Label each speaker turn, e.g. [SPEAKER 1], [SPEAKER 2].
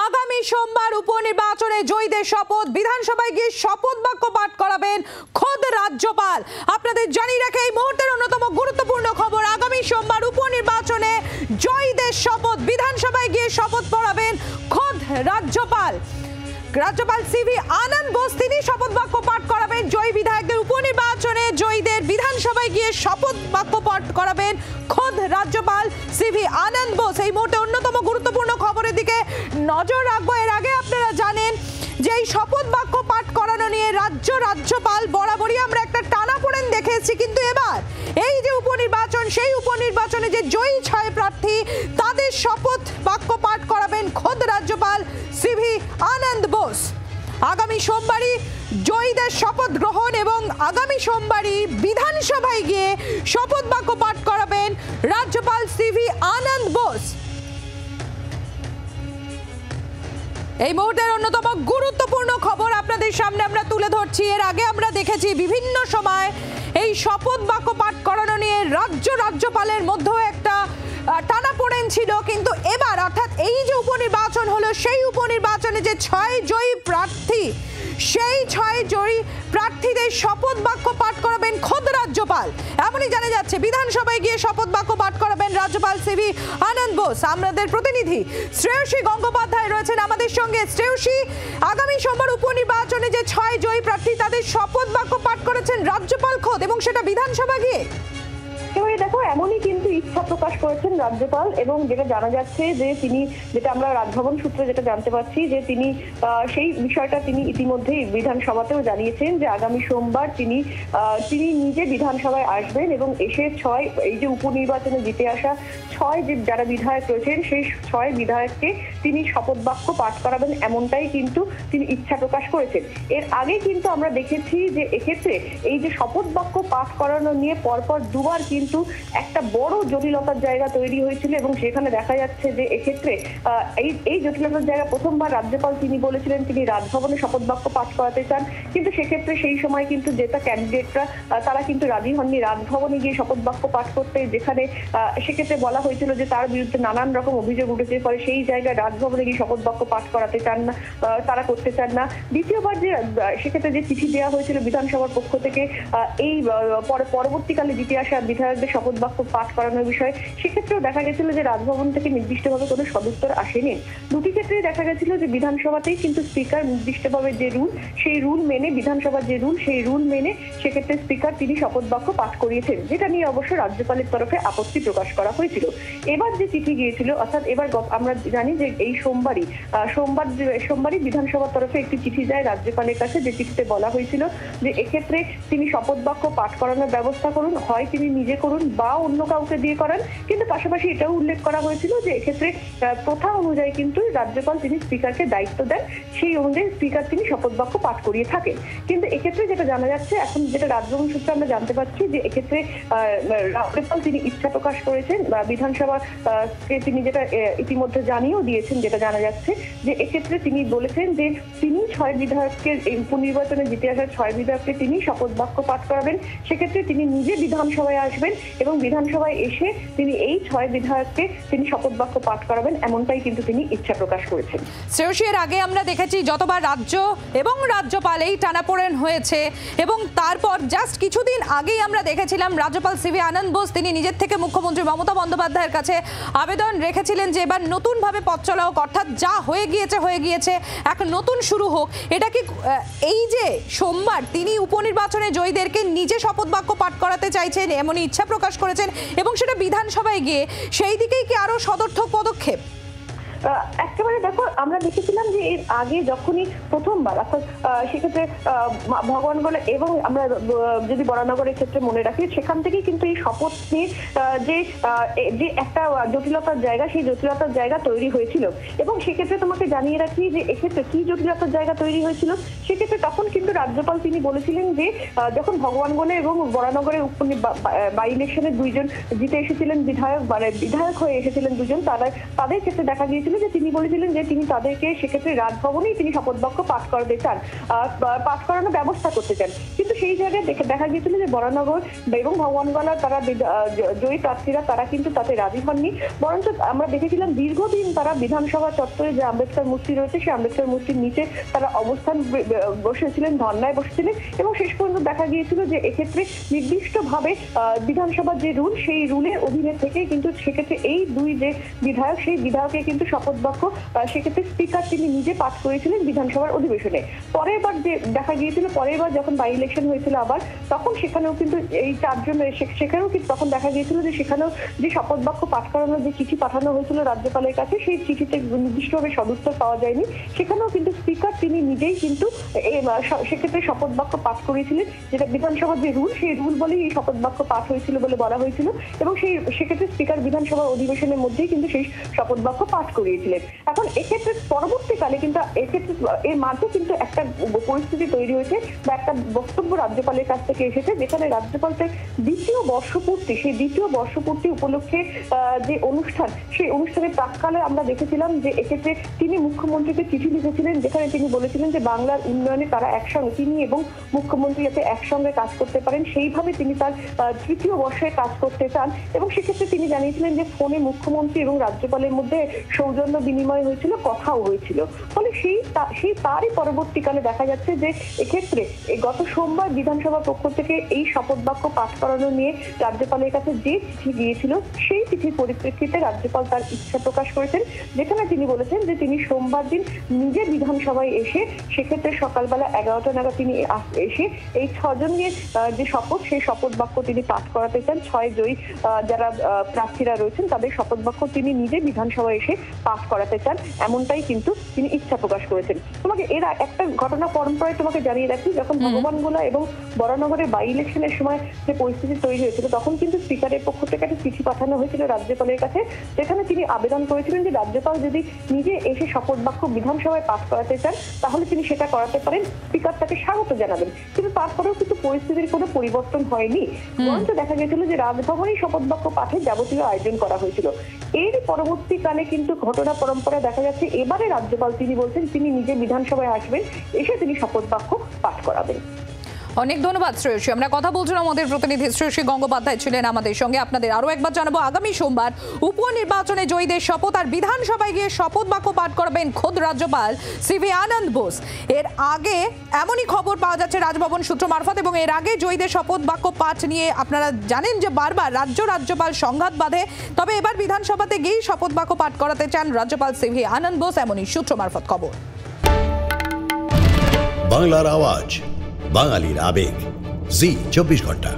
[SPEAKER 1] আগামী সোমবার উপনির্বাচনে জয়ীদের শপথ, বিধানসভায় গিয়ে শপথ বাক্য পাঠ করাবেন খোদ রাজ্যপাল। আপনাদের জানিয়ে রাখে এই মুহূর্তের অন্যতম গুরুত্বপূর্ণ খবর, আগামী সোমবার উপনির্বাচনে জয়ীদের শপথ, বিধানসভায় গিয়ে শপথ পড়াবেন খোদ রাজ্যপাল। রাজ্যপাল সিভি আনন্দ বোস তিনি শপথ বাক্য পাঠ করাবেন জয়ী বিধায়কদের। উপনির্বাচনে জয়ীদের বিধানসভায় গিয়ে শপথ বাক্য পাঠ করাবেন খোদ রাজ্যপাল সিভি আনন্দ বোস। এই মুহূর্তে অন্যতম গুরুত্বপূর্ণ খবরের দিকে নজর রাখবো। এর আগে আপনারা জানেন যে এই শপথ বাক্য পাঠ করানো নিয়ে রাজ্যপাল বরাবরই আমরা একটা টানাপোড়েন দেখেছি, কিন্তু এবার এই যে উপনির্বাচন, সেই উপনির্বাচনে যে জয়ী 6 প্রার্থী তাদের শপথ বাক্য পাঠ করাবেন খোদ রাজ্যপাল সিভি আনন্দ বোস। আগামী সোমবারই জয়ীদের শপথ গ্রহণ এবং আগামী সোমবারই বিধানসভায় গিয়ে শপথ বাক্য পাঠ করাবেন রাজ্যপাল সিভি আনন্দ বোস। এই মুহূর্তের অন্যতম গুরুত্বপূর্ণ খবর আপনাদের সামনে আমরা তুলে ধরছি। এর আগে আমরা দেখেছি বিভিন্ন সময় এই শপথ বাক্য পাঠ করানো নিয়ে রাজ্যপালের মধ্যেও একটা টানাপোড়েন ছিল, কিন্তু এবার অর্থাৎ এই যে উপনির্বাচন হলো, সেই উপনির্বাচনে যে 6 জয়ী প্রার্থী, সেই 6 জয়ী প্রার্থীদের শপথ বাক্য পাঠ করাবেন খোদ রাজ্যপাল। এমনই জানা যাচ্ছে বিধানসভায় গিয়ে শপথ বাক্য পাঠ করাবেন রাজ্যপাল সিভি আনন্দ বোস। আমাদের প্রতিনিধি শ্রেয়সী গঙ্গোপাধ্যায় রয়েছেন আমাদের সঙ্গে। শ্রেয়সী, আগামী সোমবার উপনির্বাচনে যে 6 জয়ী প্রার্থী তাদের শপথ বাক্য পাঠ করেছেন রাজ্যপাল খোদ, এবং সেটা বিধানসভা গিয়ে।
[SPEAKER 2] এবারে দেখো, এমনই কিন্তু ইচ্ছা প্রকাশ করেছেন রাজ্যপাল, এবং যেটা জানা যাচ্ছে যে তিনি, যেটা আমরা রাজভবন সূত্রে যেটা জানতে পারছি, যে তিনি সেই বিষয়টা তিনি ইতিমধ্যেই বিধানসভাতেও জানিয়েছেন যে আগামী সোমবার তিনি নিজে বিধানসভায় আসবেন এবং এসে 6 এই যে উপনির্বাচনে জিতে আসা 6 যে যারা বিধায়ক রয়েছেন সেই 6 বিধায়ককে তিনি শপথ বাক্য পাঠ করাবেন, এমনটাই কিন্তু তিনি ইচ্ছা প্রকাশ করেছেন। এর আগে কিন্তু আমরা দেখেছি যে এক্ষেত্রে এই যে শপথ বাক্য পাঠ করানো নিয়ে পরপর দুবার কিন্তু একটা বড় জটিলতার জায়গা তৈরি হয়েছিল, এবং সেখানে দেখা যাচ্ছে যে এক্ষেত্রে এই জটিলতার জায়গা প্রথমবার রাজ্যপাল তিনি বলেছিলেন তিনি রাজভবনে শপথ বাক্য পাঠ করাতে চান, কিন্তু সেক্ষেত্রে সেই সময় কিন্তু যেটা ক্যান্ডিডেটরা তারা কিন্তু রাজি হননি রাজভবনে গিয়ে শপথ বাক্য পাঠ করতে, যেখানে সেক্ষেত্রে বলা হয়েছিল যে তার বিরুদ্ধে নানান রকম অভিযোগ উঠেছে, ফলে সেই জায়গায় রাজভবনে গিয়ে শপথ বাক্য পাঠ করাতে চান না, তারা করতে চান না। দ্বিতীয়বার যে সেক্ষেত্রে যে চিঠি দেওয়া হয়েছিল বিধানসভার পক্ষ থেকে এই পরবর্তীকালে জিতে আসা বিধায়কদের শপথ বাক্য পাঠ করানোর বিষয়ে, সেক্ষেত্রেও দেখা গেছিল যে রাজভবন থেকে নির্দিষ্টভাবে কোনো সদুত্তর আসেনি। দুটি ক্ষেত্রেই দেখা গেছিল যে বিধানসভাতেই কিন্তু স্পিকার নির্দিষ্টভাবে যে রুল, সেই রুল মেনে, বিধানসভার যে রুল সেই রুল মেনে সেক্ষেত্রে স্পিকার তিনি শপথ বাক্য পাঠ করিয়েছেন, যেটা নিয়ে অবশ্য রাজ্যপালের তরফে আপত্তি প্রকাশ করা হয়েছিল। এবার যে চিঠি গিয়েছিল, অর্থাৎ এবার আমরা জানি যে এই সোমবারই বিধানসভার তরফে একটি চিঠি যায় রাজ্যপালের কাছে, যে চিঠিতে বলা হয়েছিল যে এক্ষেত্রে তিনি শপথ বাক্য পাঠ করানোর ব্যবস্থা করুন, হয় তিনি নিজে করুন বা অন্য কাউকে দিয়ে করান, কিন্তু পাশাপাশি এটাও উল্লেখ করা হয়েছিল যে এক্ষেত্রে প্রথা অনুযায়ী কিন্তু রাজ্যপাল তিনি স্পিকারকে দায়িত্ব দেন, সেই অনুযায়ী স্পিকার তিনি শপথ বাক্য পাঠ করিয়ে থাকেন। কিন্তু এক্ষেত্রে যেটা জানা যাচ্ছে, এখন যেটা রাজভবন সূত্রে আমরা জানতে পারছি, যে এক্ষেত্রে রাজ্যপাল তিনি ইচ্ছা প্রকাশ করেছেন বা বিধানসভাকে তিনি যেটা ইতিমধ্যে জানিয়েও দিয়েছেন, যেটা জানা যাচ্ছে যে এক্ষেত্রে তিনি বলেছেন যে তিনি 6 বিধায়ককে এই উপনির্বাচনে জিতে আসা 6 বিধায়ককে তিনি শপথ বাক্য পাঠ করাবেন, সেক্ষেত্রে তিনি নিজে বিধানসভায় আসবেন এবং বিধানসভায় এসে তিনি এই 6 বিধায়ককে তিনি শপথ বাক্য পাঠ করাবেন, এমনটাই কিন্তু তিনি ইচ্ছা প্রকাশ করেছেন।
[SPEAKER 1] শ্রেয়সী, এর আগে আমরা দেখেছি যতবার রাজ্য এবং রাজ্যপাল এই টানাপোড়েন হয়েছে, এবং তারপর জাস্ট কিছুদিন আগেই আমরা দেখেছিলাম রাজ্যপাল সিভি আনন্দ বোস তিনি নিজের থেকে মুখ্যমন্ত্রী মমতা বন্দ্যোপাধ্যায়ের কাছে আবেদন রেখেছিলেন যে এবার নতুনভাবে পথ চলা হোক, অর্থাৎ যা হয়ে গিয়েছে এক নতুন শুরু হোক। এটা কি এই যে সোমবার তিনি উপনির্বাচনে জয়ীদেরকে নিজে শপথ বাক্য পাঠ করাতে চাইছেন, এমনই ইচ্ছা প্রকাশ করেছেন, এবং সেটা বিধানসভায় গিয়ে, সেই দিকেই কি আরো সদর্থক পদক্ষেপ?
[SPEAKER 2] একেবারে দেখো, আমরা দেখেছিলাম যে এর আগে যখনই প্রথমবার, অর্থাৎ সেক্ষেত্রে ভগবানগোলা এবং আমরা যদি বরানগরের ক্ষেত্রে মনে রাখি, সেখান থেকেই কিন্তু এই শপথ নিয়ে যে একটা জটিলতার জায়গা, সেই জটিলতার জায়গা তৈরি হয়েছিল। এবং সেক্ষেত্রে তোমাকে জানিয়ে রাখি যে এক্ষেত্রে কি জটিলতার জায়গা তৈরি হয়েছিল, সেক্ষেত্রে তখন কিন্তু রাজ্যপাল তিনি বলেছিলেন যে যখন ভগবানগোলা এবং বরানগরের বাই ইলেকশনে 2 জন জিতে এসেছিলেন বিধায়ক হয়ে এসেছিলেন 2 জন, তাদের ক্ষেত্রে দেখা গিয়েছিল যে তিনি বলেছিলেন যে তিনি তাদেরকে সেক্ষেত্রে রাজভবনেই তিনি শপথ বাক্য পাঠ করাতে চান, পাঠ করানোর ব্যবস্থা করতে চান। কিন্তু সেই জায়গায় দেখা গিয়েছিল যে বরানগর এবং ভগবানগোলা তারা জয়ী প্রার্থীরা তারা কিন্তু তাতে রাজি হননি, বরঞ্চ আমরা দেখেছিলাম দীর্ঘদিন তারা বিধানসভা চত্বরে যে আম্বেদকর মূর্তি রয়েছে সেই আম্বেদকর মূর্তির নিচে তারা অবস্থান বসেছিলেন, ধর্নায় বসেছিলেন এবং শেষ পর্যন্ত দেখা গিয়েছিল যে এক্ষেত্রে নির্দিষ্টভাবে বিধানসভার যে রুল সেই রুলের অধীনে থেকে কিন্তু সেক্ষেত্রে এই দুই যে বিধায়ক সেই বিধায়কে কিন্তু শপথ বাক্য সেক্ষেত্রে স্পিকার তিনি নিজে পাঠ করেছিলেন বিধানসভার অধিবেশনে। পরের বার যে দেখা গিয়েছিল পরের বার যখন বাই ইলেকশন হয়েছিল আবার তখন সেখানেও কিন্তু এই চারজন সেখানেও কিন্তু তখন দেখা গিয়েছিল যে সেখানেও যে শপথ বাক্য পাঠ করানোর যে চিঠি পাঠানো হয়েছিল রাজ্যপালের কাছে সেই চিঠিতে নির্দিষ্টভাবে সদুত্তর পাওয়া যায়নি, সেখানেও কিন্তু স্পিকার তিনি নিজেই কিন্তু সেক্ষেত্রে শপথ বাক্য পাঠ করেছিলেন, যেটা বিধানসভার যে রুল সেই রুল বলেই এই শপথ বাক্য পাঠ হয়েছিল বলে বলা হয়েছিল এবং সেক্ষেত্রে স্পিকার বিধানসভা অধিবেশনের মধ্যেই কিন্তু সেই শপথ বাক্য পাঠ করিয়েছিলেন। এখন এক্ষেত্রে পরবর্তীকালে কিন্তু এক্ষেত্রে এর মাঝে কিন্তু একটা পরিস্থিতি তৈরি হয়েছে বা একটা বক্তব্য রাজ্যপালের কাছ থেকে এসেছে, যেখানে রাজ্যপাল তার দ্বিতীয় বর্ষপূর্তি সেই দ্বিতীয় বর্ষপূর্তি উপলক্ষে যে অনুষ্ঠান সেই অনুষ্ঠানের প্রাক্কালে আমরা দেখেছিলাম যে এক্ষেত্রে তিনি মুখ্যমন্ত্রীকে চিঠি লিখেছিলেন, যেখানে তিনি বলেছিলেন যে বাংলার উন্নয়নে তারা একসঙ্গে তিনি এবং মুখ্যমন্ত্রী যাতে একসঙ্গে কাজ করতে পারেন সেইভাবে তিনি তার তৃতীয় বর্ষে কাজ করতে চান এবং সেক্ষেত্রে তিনি জানিয়েছিলেন যে ফোনে মুখ্যমন্ত্রী এবং রাজ্যপালের মধ্যে সৌজন্য বিনিময় হয়েছিল, কথাও হয়েছিল। ফলে সেই তারই পরবর্তীকালে দেখা যাচ্ছে যে এক্ষেত্রে গত সোমবার বিধানসভার পক্ষ থেকে এই শপথ বাক্য পাঠ করানো নিয়ে রাজ্যপালের কাছে যে চিঠি গিয়েছিল সেই চিঠির পরিপ্রেক্ষিতে রাজ্যপাল তার ইচ্ছা প্রকাশ করেছেন, যেখানে তিনি বলেছেন যে তিনি সোমবার দিন নিজে বিধানসভায় এসে সেক্ষেত্রে সকালবেলা 11টা নাগাদ তিনি এসে এই 6 জন নিয়ে যে শপথ সেই শপথ বাক্য তিনি পাঠ করাতে চান। 6 জয়ী যারা প্রার্থীরা রয়েছেন তাদের শপথ বাক্য তিনি নিজে বিধানসভায় এসে পাঠ করাতে চান, এমনটাই কিন্তু তিনি ইচ্ছা প্রকাশ করেছেন। তোমাকে এর একটা ঘটনা পরম্পরায় তোমাকে জানিয়ে রাখি, যখন ভগবানগোলা এবং বরানগরের বাই ইলেকশনের সময় যে পরিস্থিতি তৈরি হয়েছিল তখন কিন্তু স্পিকারের পক্ষ থেকে একটা চিঠি পাঠানো হয়েছিল রাজ্যপালের কাছে, যেখানে তিনি আবেদন করেছিলেন যে রাজ্যপাল যদি নিজে এসে শপথ বাক্য বিধানসভায় পাঠ করাতে চান তাহলে তিনি সেটা করাতে পারেন, স্পিকার তাকে স্বাগত জানাবেন। কিন্তু তারপরেও কিন্তু পরিস্থিতির কোনো পরিবর্তন হয়নি, বরঞ্চ দেখা গেছিল যে রাজভবনেই শপথ বাক্য পাঠের যাবতীয় আয়োজন করা হয়েছিল। এর পরবর্তীকালে কিন্তু ঘটনা পরম্পরা দেখা যাচ্ছে এবারে রাজ্যপাল তিনি বলছেন তিনি নিজে বিধানসভায় আসবেন, এসে তিনি শপথ বাক্য পাঠ করাবেন।
[SPEAKER 1] অনেক ধন্যবাদ শ্রেয়সী। আমরা কথা বলছিলাম, আমাদের প্রতিনিধি শ্রেয়সী গঙ্গোপাধ্যায় ছিলেন আমাদের সঙ্গে। আপনাদের আরো একবার জানাবো, আগামী সোমবার উপনির্বাচনে জয়ীদের শপথ আর বিধানসভায় গিয়ে শপথ বাক্য পাঠ করবেন খোদ রাজ্যপাল সিভি আনন্দ বোস। এর আগে এমনই খবর পাওয়া যাচ্ছে রাজভবন সূত্র মারফত, এবং এর আগে জয়ীদের শপথ বাক্য পাঠ নিয়ে আপনারা জানেন যে বারবার রাজ্যপাল সংঘাত বাঁধে, তবে এবার বিধানসভাতে গিয়েই শপথ বাক্য পাঠ করাতে চান রাজ্যপাল সিভি আনন্দ বোস, এমনই সূত্র মারফত খবর।
[SPEAKER 3] বাংলার আওয়াজ, বাঙালির আবেগ, জি 24 ঘন্টা।